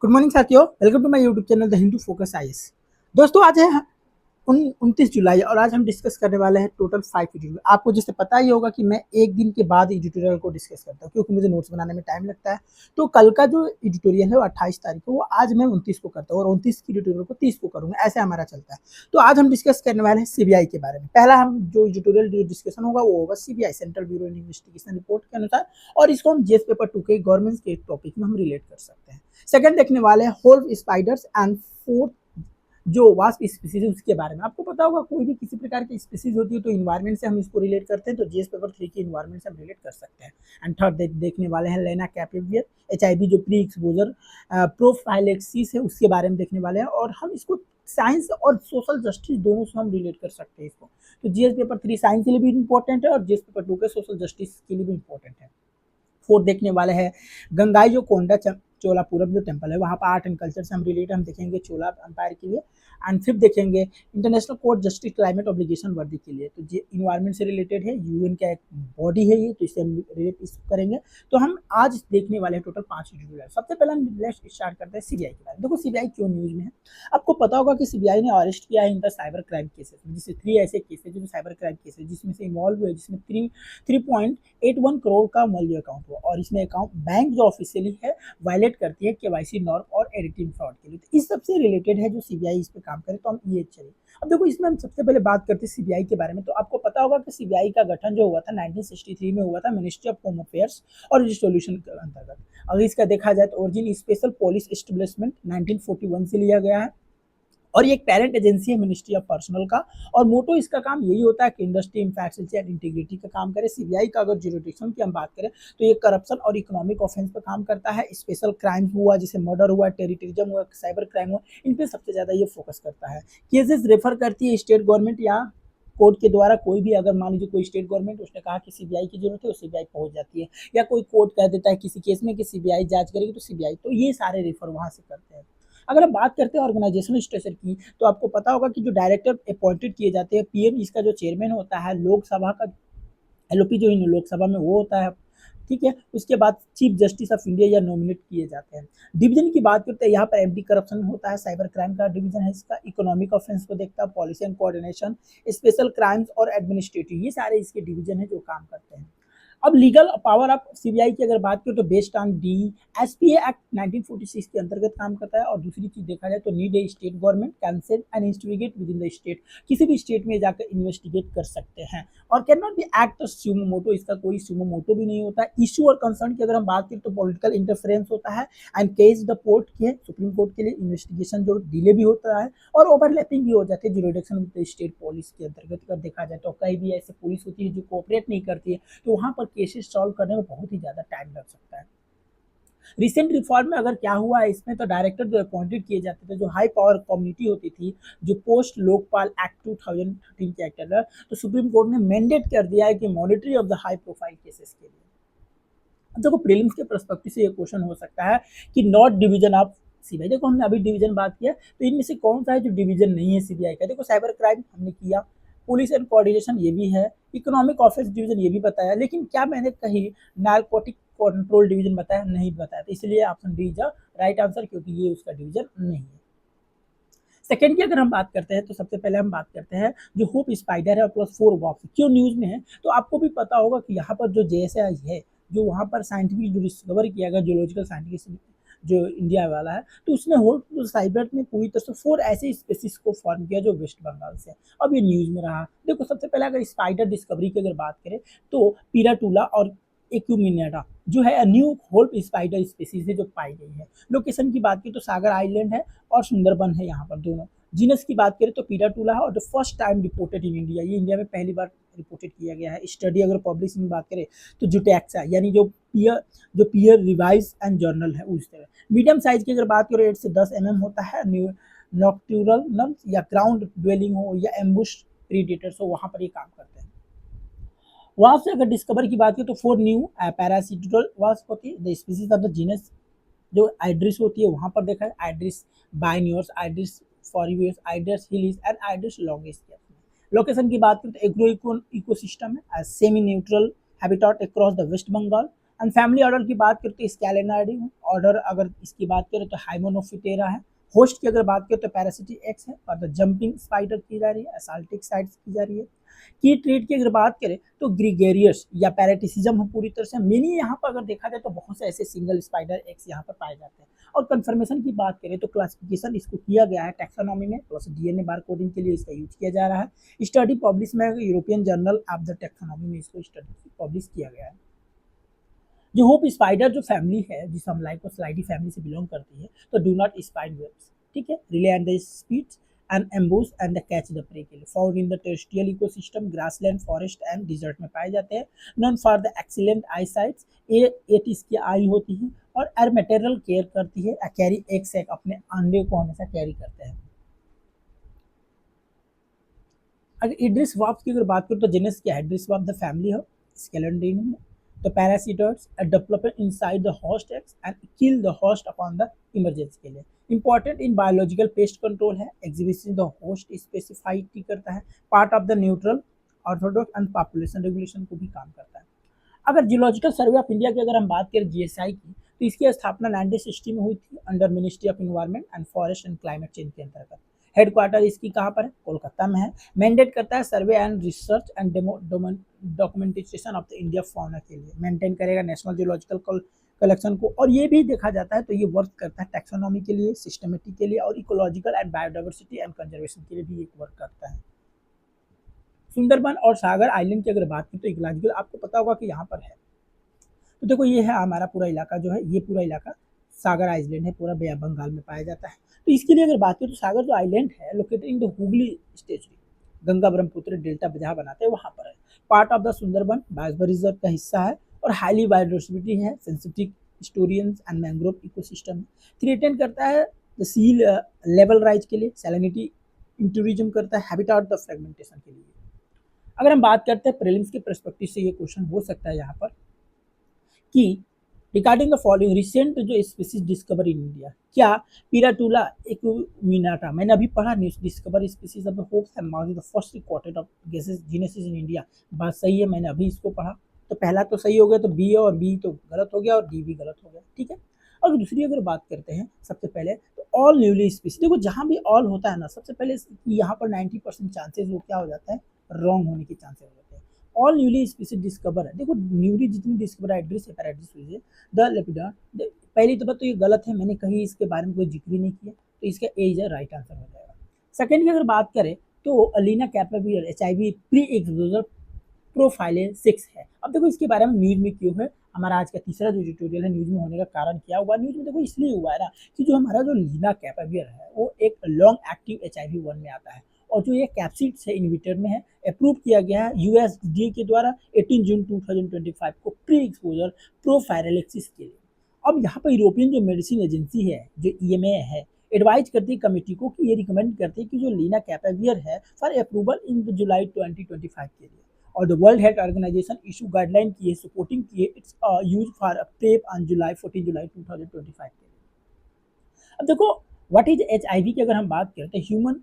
Good morning साथियों, welcome to my YouTube channel the Hindu focus IAS. दोस्तों आज है 29 जुलाई और आज हम डिस्कस करने वाले हैं टोटल 5 एडिटोरियल। आपको जैसे पता ही होगा कि मैं एक दिन के बाद एडिटोरियल को डिस्कस करता हूँ क्योंकि मुझे नोट्स बनाने में टाइम लगता है। तो कल का जो एडिटोरियल है वो 28 तारीख को, वो आज मैं 29 को करता हूँ और 29 की एडिटोरियल को 30 को करूँगा, ऐसे हमारा चलता है। तो आज हम डिस्कस करने वाले हैं सीबीआई के बारे में। पहला हम जो एडिटोरियल डिस्कस्शन होगा वो होगा CBI, central bureau investigation report के अनुसार, और इसको हम जीएस पेपर 2 के गवर्नमेंट के टॉपिक में हम रिलेट कर सकते हैं। सेकंड देखने वाले हैं होल्व स्पाइडर्स एंड फोर्थ जो वास्प स्पीसीज है उसके बारे में। आपको पता होगा कोई भी किसी प्रकार की स्पीसीज होती है तो इन्वायरमेंट से हम इसको रिलेट करते हैं, तो जीएस पेपर 3 की इन्वायरमेंट से हम रिलेट कर सकते हैं। एंड थर्ड देखने वाले हैं लेना कैपिवियर एचआईवी जो प्री एक्सपोजर प्रोफाइलेक्सिस है उसके बारे में देखने वाले हैं, और हम इसको साइंस और सोशल जस्टिस दोनों से हम रिलेट कर सकते हैं इसको। तो जीएस पेपर 3 साइंस के लिए भी इंपॉर्टेंट है और जीएस पेपर 2 के सोशल जस्टिस के लिए भी इंपॉर्टेंट है। फोर्थ देखने वाले हैं गंगाई जो कोंडा चोलापुरम जो टेम्पल है वहाँ पर आर्ट एंड कल्चर से हम रिलेट हम देखेंगे चोला एम्पायर के लिए। एंड फिफ्थ देखेंगे international court justice climate obligation वर्दी के लिए, तो ये इन्वायरमेंट से रिलेटेड है, यूएन का एक बॉडी है ये, तो इससे हम रिलेट इसको करेंगे। तो हम आज देखने वाले हैं टोटल 5 एडिटोरियल। सबसे पहले हम लेट्स स्टार्ट करते हैं सीबीआई के बारे में। देखो सीबीआई क्यों न्यूज में है, आपको पता होगा कि सीबीआई ने अरेस्ट किया है in the cyber crime cases, जिससे 3 ऐसे केसेस जो साइबर क्राइम केसेस जिसमें से इन्वॉल्व हुए, जिसमें 3.81 करोड़ का मल्य अकाउंट हुआ, और इसमें अकाउंट बैंक जो ऑफिशियली है वायलेट करती है केवाईसी नॉर्म और एडिटिंग फ्रॉड के लिए। तो इस सबसे रिलेटेड है जो सीबीआई इस पे काम करे, तो हम ये चलिए। अब देखो इसमें हम सबसे पहले बात करते हैं सीबीआई के बारे में। तो आपको पता होगा कि सीबीआई का गठन जो हुआ था 1963 में हुआ था मिनिस्ट्री ऑफ होम अफेयर्स और रिजोल्यूशन के अंतर्गत। अगर इसका देखा जाए तो ओरिजिन स्पेशल पुलिस एस्टेब्लिशमेंट 1941 से लिया गया है, और ये एक पेरेंट एजेंसी है मिनिस्ट्री ऑफ पर्सनल का, और मोटो इसका काम यही होता है कि इंडस्ट्री इंफैक्सिलिटी एंड इंटीग्रिटी का काम करे। सीबीआई का अगर ज्यूरिडिक्शन की हम बात करें तो ये करप्शन और इकोनॉमिक ऑफेंस पर काम करता है। स्पेशल क्राइम हुआ जैसे मर्डर हुआ, टेररिज्म हुआ, साइबर क्राइम हुआ, इन पर सबसे ज्यादा ये फोकस करता है। केसेस रेफर करती है स्टेट गवर्नमेंट या कोर्ट के द्वारा। कोई भी अगर मान लीजिए कोई स्टेट गवर्नमेंट उसने कहा कि सीबीआई की जरूरत है, तो सीबीआई पहुंच जाती है, या कोई कोर्ट कह देता है किसी केस में कि सीबीआई जांच करेगी तो सीबीआई, तो ये सारे रेफर वहां से करते हैं। अगर हम बात करते हैं ऑर्गेनाइजेशनल स्ट्रक्चर की, तो आपको पता होगा कि जो डायरेक्टर अपॉइंटेड किए जाते हैं, पीएम इसका जो चेयरमैन होता है, लोकसभा का एलओपी जो लोकसभा में वो होता है, ठीक है। उसके बाद चीफ जस्टिस ऑफ इंडिया या नॉमिनेट किए जाते हैं। डिवीजन की बात करते हैं, यहाँ पर एंटी करप्शन होता है, साइबर क्राइम का डिवीजन है इसका, इकोनॉमिक ऑफेंस को देखता है, policy and coordination, special crimes और एडमिनिस्ट्रेटिव, ये सारे इसके डिवीजन है जो काम करते हैं। अब लीगल पावर ऑफ सीबीआई की अगर बात करें तो based on D SPA act 1946 के अंतर्गत काम करता है। और दूसरी चीज देखा जाए तो need a state government cancel and investigate with in the state, किसी भी स्टेट में जाकर इन्वेस्टिगेट कर सकते हैं। और can not be act suo motu, इसका कोई सुमो मोटो भी नहीं होता है। इशू और कंसर्न की अगर हम बात करें तो पॉलिटिकल इंटरफेरेंस होता है, एंड केस द कोर्ट के सुप्रीम कोर्ट के लिए इन्वेस्टिगेशन जो डिले भी होता है, और ओवरलैपिंग भी हो जाती है जुरिडिक्शन विद स्टेट पुलिस के अंतर्गत। अगर देखा जाए तो कई भी ऐसे पुलिस होती है जो कोऑपरेट नहीं करती है, तो वहां पर केसेस सॉल्व करने में बहुत ही ज्यादा टाइम लग सकता है। रिसेंट रिफॉर्म में अगर क्या हुआ है इसमें, तो डायरेक्टर जो अपॉइंटेड किए जाते थे, जो हाई पावर कम्युनिटी होती थी, जो पोस्ट लोकपाल एक्ट 2013 के एक्ट अंडर, तो सुप्रीम कोर्ट ने मैंडेट कर दिया है कि monetary of the high profile cases के लिए। अब देखो प्रीलिम्स के पर्सपेक्टिव से ये क्वेश्चन हो सकता है कि नॉट डिवीजन ऑफ सीबीआई। देखो हमने अभी डिवीजन बात किया, तो इनमें से कौन सा है जो डिवीजन नहीं है सीबीआई का। देखो साइबर क्राइम हमने किया, पुलिस एंड कोऑर्डिनेशन ये भी है, इकोनॉमिक ऑफेंस डिवीजन ये भी बताया, लेकिन क्या मैंने कहीं नारकोटिक कंट्रोल डिवीजन बताया? नहीं बताया। तो इसलिए option D is right answer, क्योंकि ये उसका डिवीजन नहीं है। सेकेंड की अगर हम बात करते हैं तो सबसे पहले हम बात करते हैं जो होप स्पाइडर है प्लस 4 वॉक्स क्यों न्यूज में है। तो आपको भी पता होगा कि यहाँ पर जो जेएसआई है, जो वहाँ पर साइंटिफिक जो डिस्कवर किया गया जियोलॉजिकल साइंटिफिक जो इंडिया वाला है, तो उसने होल साइबर में पूरी तरह से 4 ऐसे स्पेसिस को फॉर्म किया जो वेस्ट बंगाल से। अब ये न्यूज में रहा। देखो सबसे पहले अगर स्पाइडर डिस्कवरी की अगर बात करें तो पीराटूला और एक्यूमिनेटा जो है न्यू होल्प स्पाइडर स्पेसीज है जो पाई गई है। लोकेशन की बात की तो सागर आइलैंड है और सुंदरबन है यहाँ पर दोनों। जीनस की बात करें तो पीराटूला है, और the first time reported in India, ये इंडिया में पहली बार रिपोर्टेड किया गया है। स्टडी अगर पब्लिशिंग की बात करें तो जुटैक्सा यानी जो पीयर रिवाइज एंड जर्नल है उस तरह। मीडियम साइज की अगर बात करें 8 से 10 होता है। नॉक्ट्यूरल या ग्राउंड ड्वेलिंग हो या एम्बुश प्रीडेटर्स हो, वहां पर ये काम करते हैं। वहां से अगर डिस्कवर की बात करें तो 4 न्यू पैरासिटल वास्प होती है, the species of the genus जो आइड्रिस होती है वहां पर देखा है, आइड्रिस बाइनियर्स, आइड्रिस फॉरियर्स, आइड्रिस हिलीस एंड आइड्रिस लॉन्गिस। लोकेशन की बात करें तो एग्रो इकोसिस्टम है, semi neutral habitat across the West Bengal, and family order की बात करें तो स्कैलेनाइडी ऑर्डर, अगर इसकी बात करें तो हाइमेनोप्टेरा है। होस्ट की अगर बात करें तो पैरासिटिक एक्स है, और द जंपिंग स्पाइडर की जा रही है, एसाल्टिक साइट्स की जा रही है। की ट्रेड की अगर बात करें तो ग्रीगेरियस या पैराटिसिज्म है पूरी तरह से। मेनी यहाँ पर अगर देखा जाए तो बहुत से ऐसे सिंगल स्पाइडर एक्स यहाँ पर पाए जाते हैं। और कंफर्मेशन की बात करें तो क्लासिफिकेशन इसको किया गया है टैक्सोनॉमी में, प्लस डीएनए बारकोडिंग के लिए इसका यूज किया जा रहा है। स्टडी पब्लिश में European journal of the taxonomy में इसको स्टडी पब्लिश किया गया है। जो होप स्पाइडर जो फैमिली है, जिसे हम लाइकोस्लाइडी फैमिली से बिलोंग करती है, तो डू नॉट स्पाइड वेब्स, ठीक है, rely on the speed and ambush and the catch the prey के लिए। Found in the terrestrial ecosystem, grassland, forest and desert में पाए जाते हैं। Known for the excellent eye sights, eight इसकी eye होती है और एर मटेरियल केयर करती है, कैरी एक सेक अपने अंडे को हमेशा कैरी करते हैं। अगर इड्रिस वाप्स की अगर बात करूँ तो जेनस क्या है, इड्रिस वाप द फैमिली है स्केलेंड्रीन में। The parasitoids develop inside the host eggs and kill the host upon the emergence के लिए। Important in biological pest control है, exhibition the host specificity करता है, part of the neutral orthodox and population regulation को भी काम करता है। अगर जियोलॉजिकल सर्वे ऑफ इंडिया की अगर हम बात करें जीएसआई की, तो इसकी स्थापना 1960 में हुई थी under ministry of environment and forest and climate change के अंतर्गत। हेडक्वार्टर इसकी कहाँ पर है, कोलकाता में है। मैंडेट करता है survey and research and documentation of the India fauna के लिए, मेंटेन करेगा नेशनल जियोलॉजिकल कलेक्शन को। और ये भी देखा जाता है तो ये वर्क करता है टैक्सोनॉमी के लिए, सिस्टमेटिक के लिए, और ecological and biodiversity and conservation के लिए भी एक वर्क करता है। सुंदरबन और सागर आइलैंड की अगर बात करें तो इकोलॉजिकल आपको पता होगा कि यहाँ पर है। तो देखो ये है हमारा पूरा इलाका जो है, ये पूरा इलाका सागर आइलैंड है, पूरा बे बंगाल में पाया जाता है। तो इसके लिए अगर बात करें तो सागर जो आइलैंड है located in the Hooghly estuary, Ganga Brahmaputra delta जहाँ बनाते हैं वहाँ पर है। Part of the Sundarban biosphere reserve का हिस्सा है और हाईली बायोडाइवर्सिटी है, sensitive estuaries and mangrove ecosystem threaten करता है द सी लेवल राइज के लिए, सैलिनिटी टूरिज्म करता है, हैबिटेट द फ्रेगमेंटेशन के लिए। अगर हम बात करते हैं प्रीलिम्स के पर्सपेक्टिव से ये क्वेश्चन हो सकता है यहाँ पर कि रिगार्डिंग द फॉलोइंग रिसेंट जो स्पीसीज डिस्कवर इन इंडिया, क्या पिराटूला एक्विनाटा, मैंने अभी पढ़ा news, discover species of the hopes and mouth the first recorded of gases genus in India. बात सही है, मैंने अभी इसको पढ़ा, तो पहला तो सही हो गया, तो बी और बी तो गलत हो गया और डी भी गलत हो गया, ठीक है। और दूसरी अगर बात करते हैं सबसे पहले तो ऑल न्यूली स्पीसीज, देखो जहाँ भी ऑल होता है ना, सबसे पहले यहाँ पर 90% चांसेस वो क्या हो जाता है, रॉन्ग होने के चांसेस हो जाते हैं। ऑल न्यूली स्पीसीज डिस्कवर है, देखो न्यूली जितनी डिस्कवर एड्रेस है पैराडिस हुई द लेपिडा, पहली तो बात तो ये गलत है, मैंने कहीं इसके बारे में कोई जिक्र ही नहीं किया, तो इसका ए इज राइट आंसर हो जाएगा। सेकेंड की अगर बात करें तो lenacapavir HIV pre exposure profile 6 है। अब देखो इसके बारे में न्यूज में क्यों है, हमारा आज का तीसरा जो ट्यूटोरियल है न्यूज में होने का कारण क्या हुआ, न्यूज में देखो इसलिए हुआ है ना कि जो हमारा जो लीना कैपेवियर है वो एक लॉन्ग एक्टिव HIV-1 में आता है, और जो ये कैप्सिड्स है इन्विटेड में है, अप्रूव किया गया है USDA के द्वारा 18 जून 2025 को प्री एक्सपोजर प्रोफाइलेक्सिस के लिए। अब यहाँ पर यूरोपियन जो मेडिसिन एजेंसी है जो EMA है, एडवाइज करती है कमेटी को कि ये रिकमेंड करती है कि जो लीना कैपेवियर है फॉर अप्रूवल इन जुलाई 2025 के लिए, और the World Health Organization issue guideline की है, सपोर्टिंग की है its use for prep on July 14 जुलाई 2025 के लिए। अब देखो व्हाट इज HIV की अगर हम बात करें तो ह्यूमन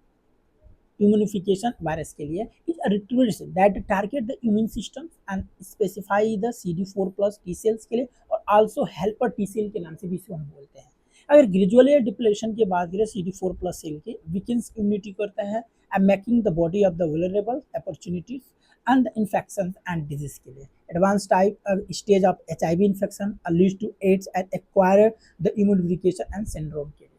इम्यूनिफिकेशन वायरस के लिए is a रिट्रोविरस that target the immune system and specify the CD4+ T cells के लिए, और आल्सो हेल्पर टी सेल के नाम से भी इसको हम बोलते हैं। अगर ग्रेजुअल डिप्लेशन की बात करें CD4+ सेल के, वीकेंस इम्यूनिटी करता है and making the body of the vulnerable opportunities and infection and disease के लिए। Advance type stage of HIV infection leads to ads and acquire the इम्यूनिफिकेशन and syndrome के लिए।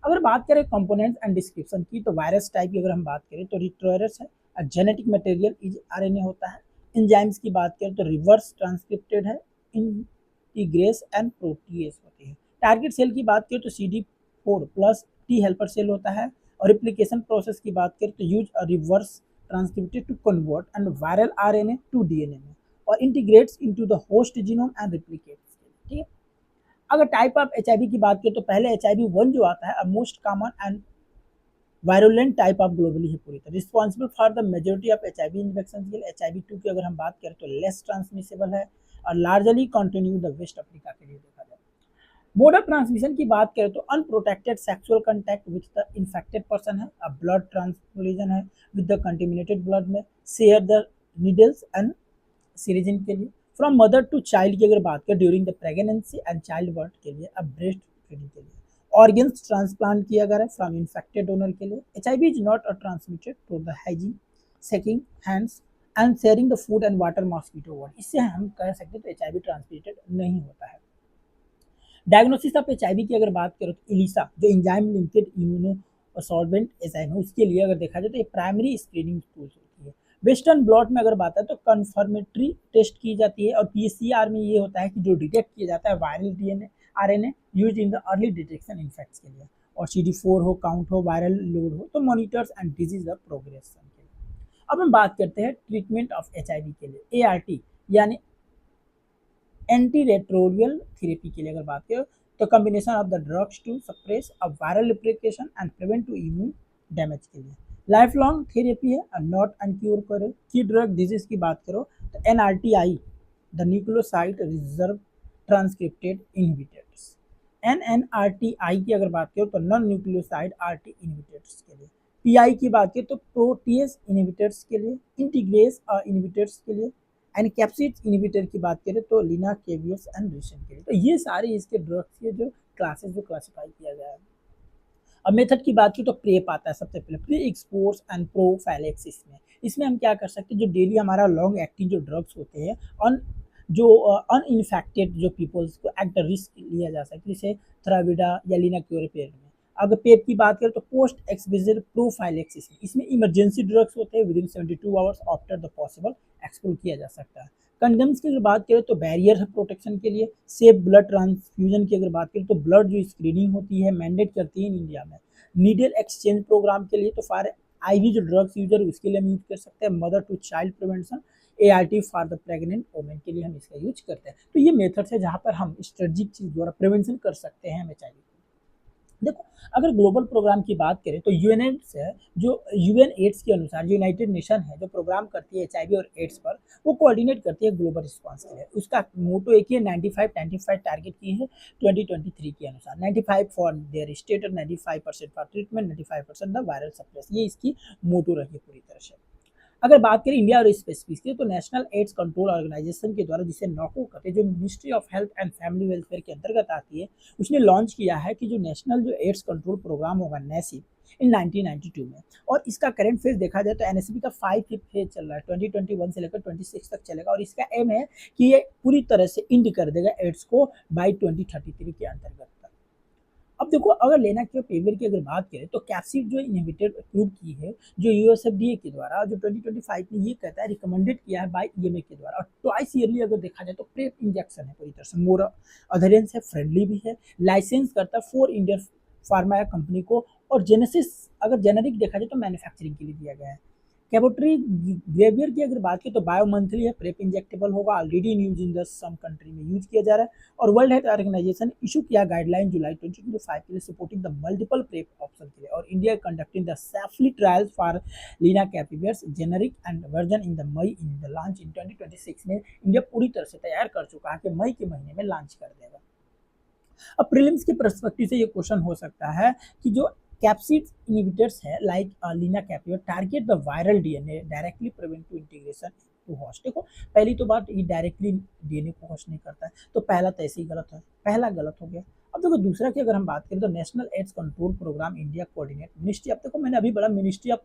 अगर बात करें कंपोनेंट्स एंड डिस्क्रिप्शन की, तो वायरस टाइप की अगर हम बात करें तो रिट्रोवायरस है, जेनेटिक मटेरियल इज RNA होता है। एंजाइम्स की बात करें तो रिवर्स ट्रांसक्रिप्टेड है, इंटीग्रेस एंड प्रोटीएस होती है। टारगेट सेल की बात करें तो CD4+ T हेल्पर सेल होता है, और रिप्लिकेशन प्रोसेस की बात करें तो use reverse transcripted to convert and viral RNA to DNA में, और integrates into the host genome and replicates, ठीक है। अगर टाइप ऑफ HIV की बात करें तो पहले HIV-1 जो आता है most common and virulent type of globally है पूरी तरह, responsible for the majority of HIV infection के लिए। HIV-2 की अगर हम बात करें तो लेस ट्रांसमिसेबल है और largely continue the West Africa के लिए देखा जाए। मोड ऑफ ट्रांसमिशन की बात करें तो unprotected sexual contact with the infected person है, अब ब्लड ट्रांसफ्यूजन है विद द कंटेमिनेटेड ब्लड में, share the needles and syringe के लिए, फ्रॉम मदर टू चाइल्ड की अगर बात करें during the pregnancy and child birth के लिए, अब ब्रेस्ट फीडिंग के लिए ऑर्गन्स ट्रांसप्लांट किया गया है फ्रॉम इन्फेक्टेड डोनर के लिए। HIV is not a transmitted through the hygiene, shaking hands and sharing the food and water mosquito one. इससे हम कह सकते हैं तो HIV ट्रांसमिटेड नहीं होता है। डायग्नोसिस ऑफ HIV की अगर बात करो तो इलिसा जो enzyme linked immuno solvent enzyme है उसके लिए अगर देखा जाए तो ये प्राइमरी स्क्रीनिंग टूल्स होती है। वेस्टर्न ब्लॉट में अगर बात है तो कन्फर्मेटरी टेस्ट की जाती है, और PCR में ये होता है कि जो डिटेक्ट किया जाता है viral DNA RNA use in the early detection infects के लिए, और CD4 हो, काउंट हो, वायरल लोड हो, तो monitors and disease the progression के लिए। अब हम बात करते हैं ट्रीटमेंट ऑफ HIV के लिए। ART यानी एंटी रेट्रोवियल थेरेपी के लिए अगर बात करें तो combination of the drugs to suppress a viral replication and prevent to immune damage के लिए। लाइफ लॉन्ग थेरेपी है, नॉट अनक्योर करे। की ड्रग डिजीज की बात करो तो NRTI the nucleoside reserve transcripted inhibitors. NNRTI की अगर बात करो तो नॉन न्यूक्लियोसाइड RT इनहिबिटर्स के लिए। PI की बात करें तो प्रोटीएस इनहिबिटर्स के लिए, इंटीग्रेस इनहिबिटर्स के लिए, एंड कैप्सिड इनहिबिटर की बात करें तो लीना केवियस एंड रिशन के लिए। तो ये सारे इसके ड्रग्स के जो क्लासेस जो क्लासिफाई किया गया है। अब मेथड की बात की तो प्रेप आता है सबसे पहले, प्री एक्सपोर्स एंड प्रोफाइलेक्सिस में। इसमें हम क्या कर सकते हैं, जो डेली हमारा लॉन्ग एक्टिंग जो ड्रग्स होते हैं ऑन जो अनइन्फेक्टेड जो पीपल्स को एट द रिस्क लिया जा सकता है, जैसे थ्राविडा या लिनाक्योरेपेर में। अगर पेप की बात करें तो पोस्ट एक्सपोजर प्रोफाइलेक्सिस में, इसमें इमरजेंसी ड्रग्स होते हैं, with in 72 hours after the possible explore किया जा सकता है। कंडम्स की अगर बात करें तो बैरियर है प्रोटेक्शन के लिए। सेफ ब्लड ट्रांसफ्यूजन की अगर बात करें तो ब्लड जो स्क्रीनिंग होती है मैंडेट करती है इन इंडिया में। नीडल एक्सचेंज प्रोग्राम के लिए तो फॉर IV जो ड्रग्स यूजर उसके लिए हम यूज कर सकते हैं। Mother to child prevention ART for the pregnant women के लिए हम इसका यूज करते हैं। तो ये मेथड्स है जहाँ पर हम स्ट्रेटजिक चीज द्वारा प्रिवेंशन कर सकते हैं HIV। देखो, अगर ग्लोबल प्रोग्राम की बात करें तो यूएनएड्स है, जो UN एड्स के अनुसार जो यूनाइटेड नेशन है जो प्रोग्राम करती है HIV और एड्स पर, वो कोऑर्डिनेट करती है ग्लोबल रिस्पांस के लिए। उसका मोटो एक ही है, 95-95 टारगेट की है 2023 के अनुसार। 95 फॉर देयर स्टेट और 95% for treatment, 95% the viral suppress, ये इसकी मोटो रही है पूरी तरह से। अगर बात करें इंडिया और स्पेसिफिकली तो नेशनल एड्स कंट्रोल ऑर्गेनाइजेशन के द्वारा, जिसे नॉको कहते हैं, जो ministry of health and family welfare के अंतर्गत आती है, उसने लॉन्च किया है कि जो नेशनल जो एड्स कंट्रोल प्रोग्राम होगा नेसिप इन 1992 में। और इसका करंट फेज देखा जाए तो NSP का 5 फेज चल रहा है, 2021 से लेकर 26 तक चलेगा, और इसका एम है कि ये पूरी तरह से इंड कर देगा एड्स को बाई 2033 के अंतर्गत। अब देखो, अगर लेना के पेवर की अगर बात करें तो कैप्सिड जो इनहिबिटर अप्रूव की है जो USFDA के द्वारा, जो 2025 में ये कहता है रिकमेंडेड किया है बाय EMA के द्वारा, और ट्वाइस ईयरली अगर देखा जाए तो प्रेप इंजेक्शन है, पूरी तरह से मोर अधरेंस है, फ्रेंडली भी है, लाइसेंस करता है 4 इंडियन फार्मा कंपनी को, और जेनेसिस अगर जेनेरिक देखा जाए तो मैन्युफैक्चरिंग के लिए दिया गया है। कैबोट्री ग्रेवियर की अगर बात करें तो बायो मंथली है, प्रेप इंजेक्टेबल होगा, already in use in the some country में यूज किया जा रहा है। और वर्ल्ड हेल्थ ऑर्गेनाइजेशन इशू किया गाइडलाइन जुलाई 2025 के लिए supporting the multiple prep option के लिए, और India conducting the safely trials for Leena कैपिवियर्स generic and version in the May in the launch in 2026 में। इंडिया पूरी तरह से तैयार कर चुका है कि मई के महीने में लॉन्च कर देगा। अब प्रीलिम्स के पर्सपेक्टिव से ये क्वेश्चन हो सकता है कि जो कैप्सिड इनहिबिटर्स है like Leena कैपिवर target the viral DNA directly prevent to integration to host. देखो, पहली तो बात ये डायरेक्टली DNA को होस्ट नहीं करता है, तो पहला तो ऐसे ही गलत है, पहला गलत हो गया। अब देखो, दूसरा की अगर हम बात करें तो national AIDS control programme India coordinate ministry, अब देखो मैंने अभी बड़ा मिनिस्ट्री ऑफ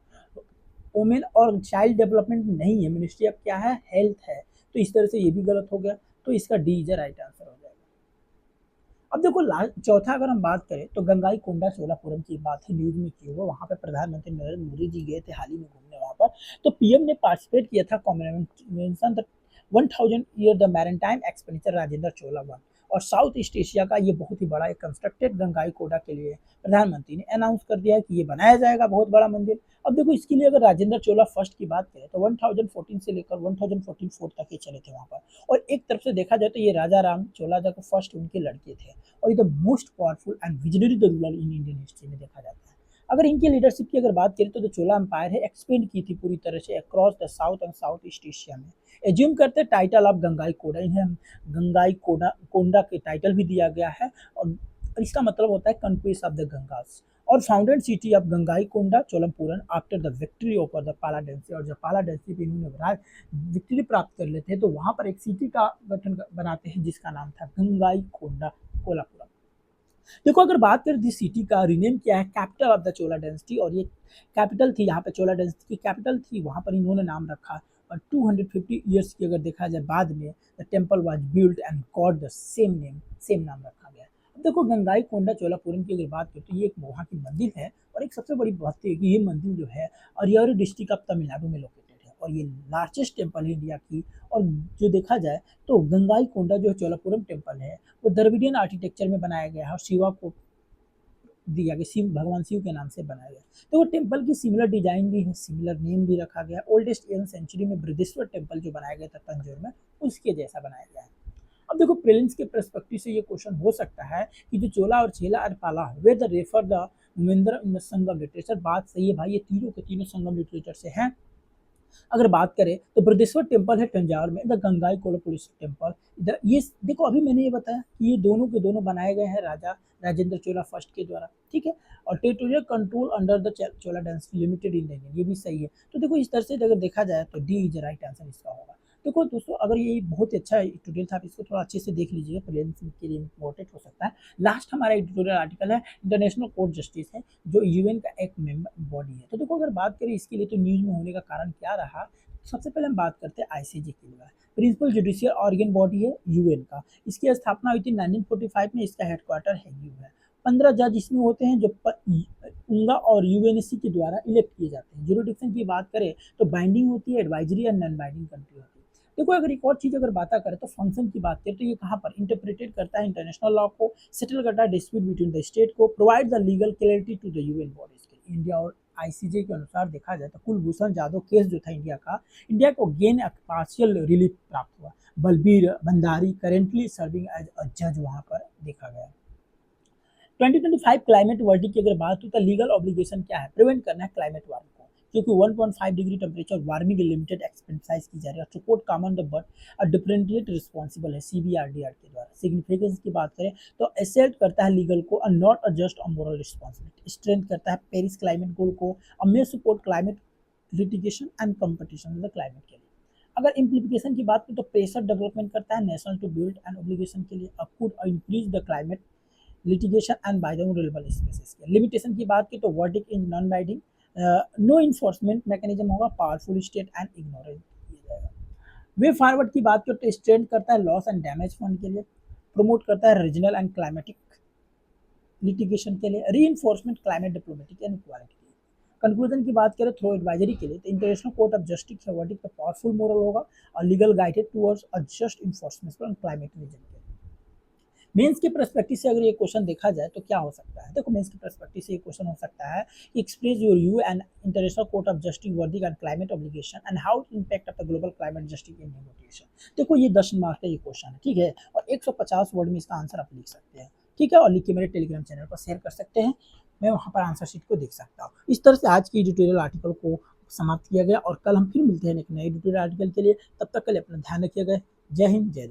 वुमेन और चाइल्ड डेवलपमेंट नहीं है, मिनिस्ट्री ऑफ क्या है, हेल्थ है, तो इस तरह से ये भी गलत हो गया, तो इसका डी इज राइट आंसर हो जाएगा। अब देखो, चौथा अगर हम बात करें तो गंगाई कोंडा चोलापुरम की बात है, न्यूज में की हुआ, वहाँ पे प्रधानमंत्री नरेंद्र मोदी जी गए थे हाल ही में घूमने वहाँ पर, तो PM ने पार्टिसिपेट किया था combination the 1000 year the maritime expenditure Rajendra Chola one, और साउथ ईस्ट एशिया का ये बहुत ही बड़ा एक कंस्ट्रक्टेड गंगाई कोडा के लिए प्रधानमंत्री ने अनाउंस कर दिया है कि ये बनाया जाएगा बहुत बड़ा मंदिर। अब देखो, इसके लिए अगर राजेंद्र चोला फर्स्ट की बात करें तो 1014 से लेकर 1044 तक ये चले थे वहाँ पर, और एक तरफ से देखा जाए तो ये राजा राम चोला जो फर्स्ट उनके लड़के थे, और ये the most powerful and visionary the ruler in Indian history में देखा जाता है। अगर इनकी लीडरशिप की अगर बात करें तो जो चोला एम्पायर है एक्सपेंड की थी पूरी तरह से across the south and south east Asia में। एज्यूम करते हैं टाइटल ऑफ गंगाई कोडा, इन्हें गंगाई कोडा कोंडा के टाइटल भी दिया गया है, और इसका मतलब होता है कन्क्वेस्ट ऑफ द गंगास। और founded city of Gangaikonda Cholapuram after the victory over the पालाडेंसी। और जब पालाडेंसी पे इन्होंने विक्ट्री प्राप्त कर लेते हैं तो वहां पर एक सिटी का गठन बनाते हैं जिसका नाम था गंगाईकोंडा कोलापुरम। देखो अगर बात करें दिस सिटी का रीनेम किया है capital of the Chola density, और ये कैपिटल थी, यहाँ पे चोला डेंसिटी की कैपिटल थी, वहां पर इन्होंने नाम रखा। और 250 ईयर्स की अगर देखा जाए बाद में the temple was built and got the same नाम रखा गया। अब देखो गंगाईकोंडा चोलापुरम की अगर बात करें तो ये एक वहाँ की मंदिर है, और एक सबसे बड़ी बात है कि ये मंदिर जो है अरियारी डिस्ट्रिक्ट ऑफ तमिलनाडु में लोकेटेड है, और ये लार्जेस्ट टेम्पल है इंडिया की। और जो देखा जाए तो गंगाईकोंडा जो चोलापुरम टेम्पल है वो द्रविडियन आर्किटेक्चर में बनाया गया है, और शिवा को दिया गया, शिव भगवान शिव के नाम से बनाया गया। तो वो टेम्पल की सिमिलर डिजाइन भी है, सिमिलर नेम भी रखा गया। ओल्डेस्ट 11th सेंचुरी में बृहदेश्वर टेम्पल जो बनाया गया था तंजौर में, उसके जैसा बनाया गया है। अब देखो प्रीलिम्स के पर्सपेक्टिव से ये क्वेश्चन हो सकता है कि जो चोला और चेला और पाला way the refer the मुमेंद्र in the Sangam literature. बात सही है भाई, ये तीनों के तीनों संगम लिटरेचर से हैं। अगर बात करें तो बृहदेश्वर टेम्पल है तंजावुर में, द गंगाई कोल्हापुरी टेम्पल इधर। ये देखो अभी मैंने ये बताया कि ये दोनों के दोनों बनाए गए हैं राजा राजेंद्र चोला फर्स्ट के द्वारा, ठीक है। और territorial control under the Chola dynasty limited in India, ये भी सही है। तो देखो इस तरह से अगर देखा जाए तो डी इज राइट आंसर इसका होगा। देखो दोस्तों अगर ये बहुत अच्छा एडिटोरियल था, आप इसको थोड़ा अच्छे से देख लीजिएगा, प्रीलिम्स के लिए इंपॉर्टेंट हो सकता है। लास्ट हमारा एडिटोरियल आर्टिकल है इंटरनेशनल कोर्ट जस्टिस है, जो यूएन का एक मेंबर बॉडी है। तो देखो अगर बात करें इसके लिए तो न्यूज में होने का कारण क्या रहा, सबसे पहले हम बात करते हैं आईसीजे की द्वारा। प्रिंसिपल जुडिशियल ऑर्गन बॉडी है यूएन का, इसकी स्थापना हुई थी 1945 में, इसका हेडक्वार्टर हैगी है। 15 जज इसमें होते हैं जो उंगा और यूएनएससी के द्वारा इलेक्ट किए जाते हैं। जुरिडिक्शन की बात करें तो बाइंडिंग होती है, एडवाइजरी और नॉन बाइंडिंग कंट्री होती है। देखो अगर एक और चीज अगर बात करें तो फंक्शन की बात करें तो ये कहाँ पर इंटरप्रेटेड करता है इंटरनेशनल लॉ को, सेटल करता है डिस्प्यूट बिटवीन द स्टेट को, provide the legal clarity to the UN bodies के। इंडिया और आईसीजे के अनुसार देखा जाए तो कुलभूषण जाधव केस जो था इंडिया को गेन पार्शियल रिलीफ प्राप्त हुआ। Balbir Bhandari currently serving as a जज वहां पर देखा गया। 2025 क्लाइमेट वर्डिंग की अगर बात हो तो लीगल ऑब्लिगेशन क्या है, प्रिवेंट करना है क्लाइमेट वार्मिंग को, क्योंकि 1.5 डिग्री टेम्परेचर वार्मिंग लिमिटेड एक्सपेंसाइज की जा रही है। Support common the but a differentiate responsible है सीबीआरडीआर के द्वारा। सिग्निफिकेंस की बात करें तो एसेट करता है लीगल को, और not a just a moral responsibility. Strength करता है पेरिस क्लाइमेट गोल को, और मे support climate litigation and competition the climate के लिए। अगर इम्प्लीकेशन की बात करें तो प्रेशर डेवलपमेंट करता है national to build and obligation के लिए, could increase the climate litigation and biodiversity species के। लिमिटेशन की बात की तो verdict in non binding, no enforcement mechanism होगा, पावरफुल स्टेट एंड इग्नोरेंस किया जाएगा। वे फॉरवर्ड की बात करें तो स्ट्रेंथ करता है लॉस एंड डैमेज फंड के लिए, प्रमोट करता है रीजनल एंड क्लाइमेटिक लिटिगेशन के लिए, री enforcement climate diplomatic and equality के लिए। कंक्लूजन की बात करें थ्रू एडवाइजरी के लिए तो international court of justice verdict powerful moral होगा, और legal guided towards a just enforcement on climate reason के लिए। मेंस के पर्सपेक्टिव से अगर ये क्वेश्चन देखा जाए तो क्या हो सकता है, देखो मेंस के पर्सपेक्टिव से ये क्वेश्चन हो सकता है कि express your view and international court of justice verdict and climate obligation and how it impact of the global climate justice in negotiation. देखो ये 10 मार्क का ये क्वेश्चन है, ठीक है, और 150 वर्ड में इसका आंसर आप लिख सकते हैं, ठीक है, और लिख के मेरे टेलीग्राम चैनल पर शेयर कर सकते हैं, मैं वहाँ पर आंसर शीट को देख सकता हूँ। इस तरह से आज की एडिटोरियल आर्टिकल को समाप्त किया गया, और कल हम फिर मिलते हैं एक नए एडिटोरियल आर्टिकल के लिए। तब तक के लिए अपना ध्यान रखिएगा। जय हिंद जय भारत।